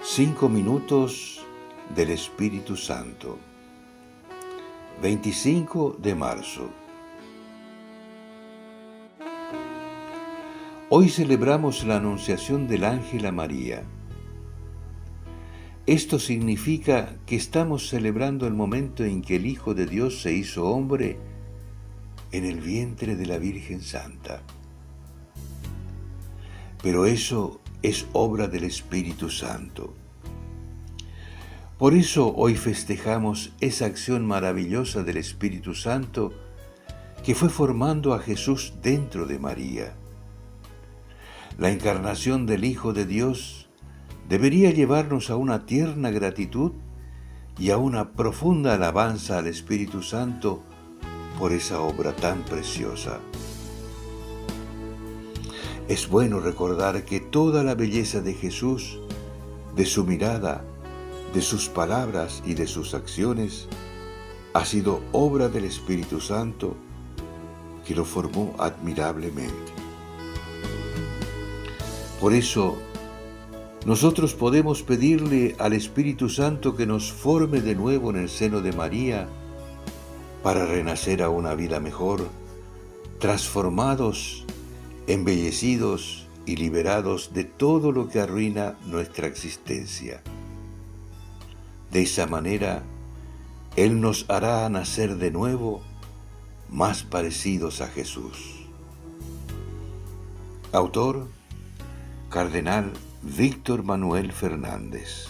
5 minutos del Espíritu Santo. 25 de marzo. Hoy celebramos la Anunciación del ángel a María. Esto significa que estamos celebrando el momento en que el Hijo de Dios se hizo hombre en el vientre de la Virgen Santa. Pero eso es obra del Espíritu Santo. Por eso hoy festejamos esa acción maravillosa del Espíritu Santo que fue formando a Jesús dentro de María. La encarnación del Hijo de Dios debería llevarnos a una tierna gratitud y a una profunda alabanza al Espíritu Santo por esa obra tan preciosa. Es bueno recordar que toda la belleza de Jesús, de su mirada, de sus palabras y de sus acciones, ha sido obra del Espíritu Santo que lo formó admirablemente. Por eso, nosotros podemos pedirle al Espíritu Santo que nos forme de nuevo en el seno de María para renacer a una vida mejor, transformados, embellecidos y liberados de todo lo que arruina nuestra existencia. De esa manera, Él nos hará nacer de nuevo más parecidos a Jesús. Autor: Cardenal Víctor Manuel Fernández.